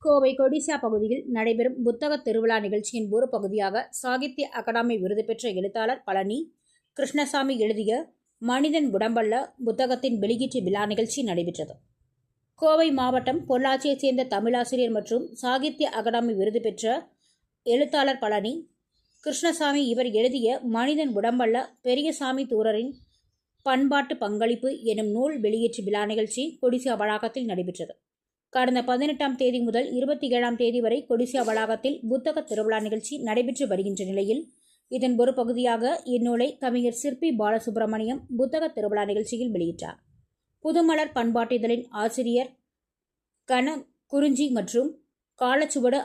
கோவை கொடிசியா பகுதியில் நடைபெறும் புத்தக திருவிழா நிகழ்ச்சியின் ஒரு பகுதியாக சாகித்ய அகாடமி விருது பெற்ற எழுத்தாளர் பழனி கிருஷ்ணசாமி எழுதிய மனிதன் உடம்பல்ல புத்தகத்தின் வெளியீட்டு விழா நிகழ்ச்சி நடைபெற்றது. கோவை மாவட்டம் பொள்ளாச்சியைச் சேர்ந்த தமிழாசிரியர் மற்றும் சாகித்ய அகாடமி விருது பெற்ற எழுத்தாளர் பழனி கிருஷ்ணசாமி இவர் எழுதிய மனிதன் உடம்பல்ல பெரியசாமி தூரரின் பண்பாட்டு பங்களிப்பு எனும் நூல் வெளியீட்டு விழா நிகழ்ச்சி கொடிசியா வளாகத்தில் நடைபெற்றது. கடந்த 18ஆம் தேதி முதல் 27ஆம் தேதி வரை கொடிசியா வளாகத்தில் புத்தக திருவிழா நிகழ்ச்சி நடைபெற்று வருகின்ற நிலையில் இதன் ஒரு பகுதியாக இந்நூலை கவிஞர் சிற்பி பாலசுப்ரமணியம் புத்தக திருவிழா நிகழ்ச்சியில் வெளியிட்டார். புதுமலர் பண்பாட்டிதழின் ஆசிரியர் கன குறிஞ்சி மற்றும் காலச்சுவடு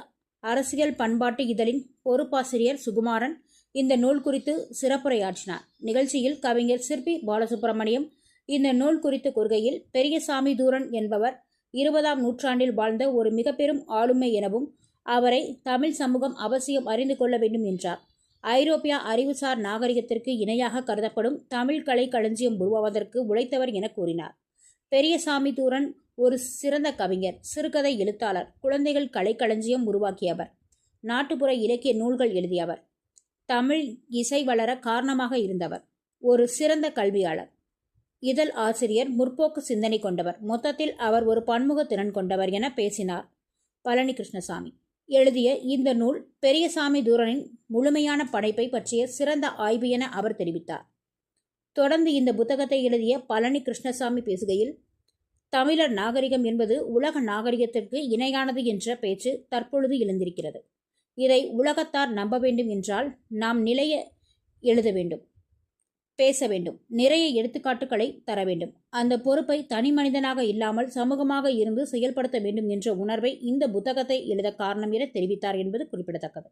அரசியல் பண்பாட்டு இதழின் பொறுப்பாசிரியர் சுகுமாரன் இந்த நூல் குறித்து சிறப்புரையாற்றினார். நிகழ்ச்சியில் கவிஞர் சிற்பி பாலசுப்ரமணியம் இந்த நூல் குறித்து கூறுகையில், பெரியசாமி தூரன் என்பவர் 20ஆம் நூற்றாண்டில் வாழ்ந்த ஒரு மிக பெரும் ஆளுமை எனவும் அவரை தமிழ் சமூகம் அவசியம் அறிந்து கொள்ள வேண்டும் என்றார். ஐரோப்பிய அறிவுசார் நாகரிகத்திற்கு இணையாக கருதப்படும் தமிழ் கலை களஞ்சியம் உருவாவதற்கு உழைத்தவர் என கூறினார். பெரியசாமி தூரன் ஒரு சிறந்த கவிஞர், சிறுகதை எழுத்தாளர், குழந்தைகள் கலை களஞ்சியம் உருவாக்கியவர், நாட்டுப்புற இலக்கிய நூல்கள் எழுதியவர், தமிழ் இசை வளர காரணமாக இருந்தவர், ஒரு சிறந்த கல்வியாளர், இதழ் ஆசிரியர், முற்போக்கு சிந்தனை கொண்டவர், மொத்தத்தில் அவர் ஒரு பன்முக திறன் கொண்டவர் என பேசினார். பழனி கிருஷ்ணசாமி எழுதிய இந்த நூல் பெரியசாமி தூரனின் முழுமையான படைப்பை பற்றிய சிறந்த ஆய்வு என அவர் தெரிவித்தார். தொடர்ந்து இந்த புத்தகத்தை எழுதிய பழனி கிருஷ்ணசாமி பேசுகையில், தமிழர் நாகரிகம் என்பது உலக நாகரிகத்திற்கு இணையானது என்ற பேச்சு தற்பொழுது எழுந்திருக்கிறது. இதை உலகத்தார் நம்ப வேண்டும் என்றால் நாம் நிலைய எழுத வேண்டும், பேச வேண்டும், நிறைய எடுத்துக்காட்டுகளை தர வேண்டும். அந்த பொறுப்பை தனி மனிதனாக இல்லாமல் சமூகமாக இருந்து செயல்படுத்த வேண்டும் என்ற உணர்வை இந்த புத்தகத்தை எழுத காரணம் என தெரிவித்தார் என்பது குறிப்பிடத்தக்கது.